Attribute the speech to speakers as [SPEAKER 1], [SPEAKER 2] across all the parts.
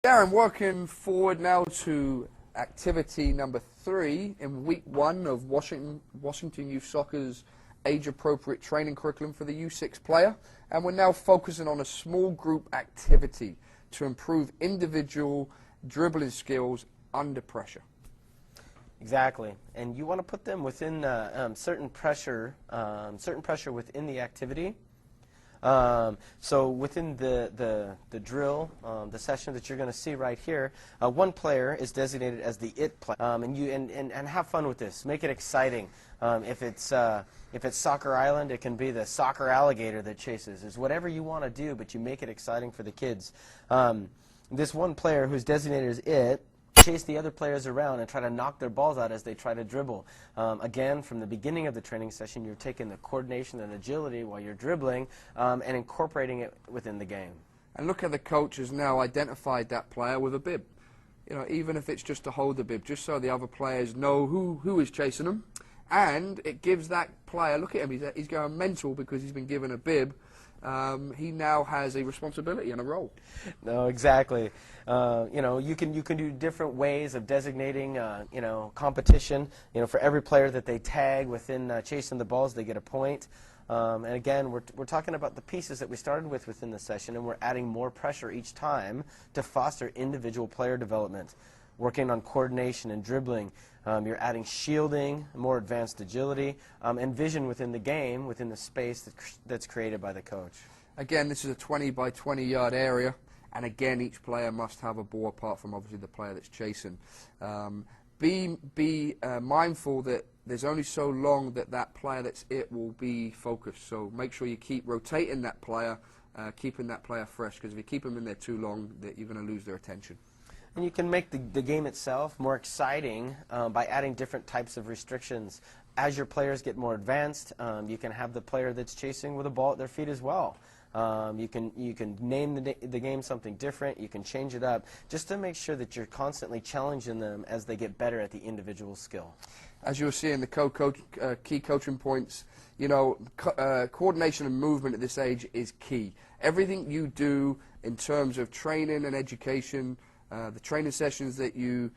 [SPEAKER 1] Darren, working forward now to activity number 3 in week 1 of Washington Youth Soccer's age-appropriate training curriculum for the U6 player, and we're now focusing on a small group activity to improve individual dribbling skills under pressure.
[SPEAKER 2] Exactly, and you want to put them within certain pressure within the activity. So within the drill, the session that you're going to see right here, one player is designated as the it player, and have fun with this. Make it exciting. If it's Soccer Island, it can be the soccer alligator that chases. It's whatever you want to do, but you make it exciting for the kids. This one player who's designated as it chase the other players around and try to knock their balls out as they try to dribble. Again, from the beginning of the training session, you're taking the coordination and agility while you're dribbling and incorporating it within the game. And
[SPEAKER 1] look how the coach has now identified that player with a bib. You know, even if it's just to hold the bib, just so the other players know who is chasing them. And it gives that player, look at him, he's going mental because he's been given a bib. He now has a responsibility and a role.
[SPEAKER 2] No, exactly. You know, you can do different ways of designating competition. You know, for every player that they tag within chasing the balls, they get a point. And again, we're talking about the pieces that we started with within the session, and we're adding more pressure each time to foster individual player development. Working on coordination and dribbling. You're adding shielding, more advanced agility, and vision within the game, within the space that's created by the coach.
[SPEAKER 1] Again, this is a 20 by 20 yard area, and again, each player must have a ball apart from obviously the player that's chasing. Be mindful that there's only so long that player that's it will be focused. So make sure you keep rotating that player, keeping that player fresh, because if you keep them in there too long, that you're going to lose their attention.
[SPEAKER 2] And you can make the game itself more exciting by adding different types of restrictions. As your players get more advanced, you can have the player that's chasing with a ball at their feet as well. You can name the game something different. You can change it up just to make sure that you're constantly challenging them as they get better at the individual skill.
[SPEAKER 1] As you'll see in the key coaching points, you know, coordination and movement at this age is key. Everything you do in terms of training and education, the training sessions that you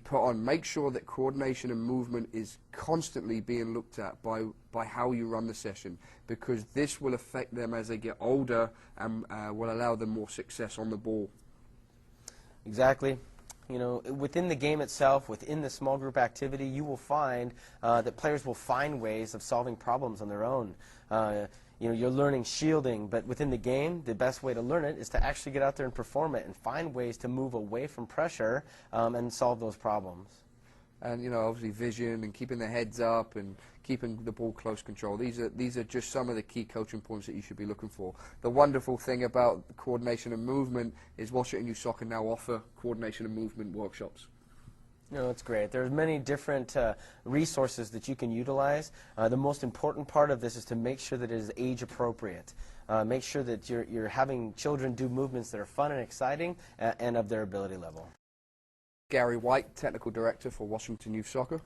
[SPEAKER 1] put on, make sure that coordination and movement is constantly being looked at by how you run the session, because this will affect them as they get older and will allow them more success on the ball.
[SPEAKER 2] Exactly. You know, within the game itself, within the small group activity, you will find that players will find ways of solving problems on their own. You know, you're learning shielding, but within the game, the best way to learn it is to actually get out there and perform it and find ways to move away from pressure and solve those problems.
[SPEAKER 1] And, you know, obviously vision and keeping their heads up and keeping the ball close control. These are just some of the key coaching points that you should be looking for. The wonderful thing about coordination and movement is Washington Youth Soccer now offer coordination and movement workshops.
[SPEAKER 2] No, that's great. There's many different resources that you can utilize. The most important part of this is to make sure that it is age appropriate. Make sure that you're having children do movements that are fun and exciting and of their ability level.
[SPEAKER 1] Gary White, Technical Director for Washington Youth Soccer.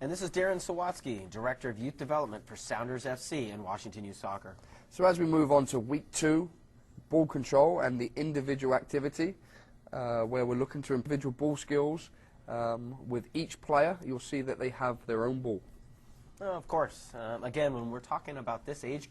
[SPEAKER 2] And this is Darren Sawatsky, Director of Youth Development for Sounders FC and Washington Youth Soccer.
[SPEAKER 1] So as we move on to week 2, ball control and the individual activity, where we're looking to individual ball skills. With each player, you'll see that they have their own ball.
[SPEAKER 2] Of course. Again, when we're talking about this age group,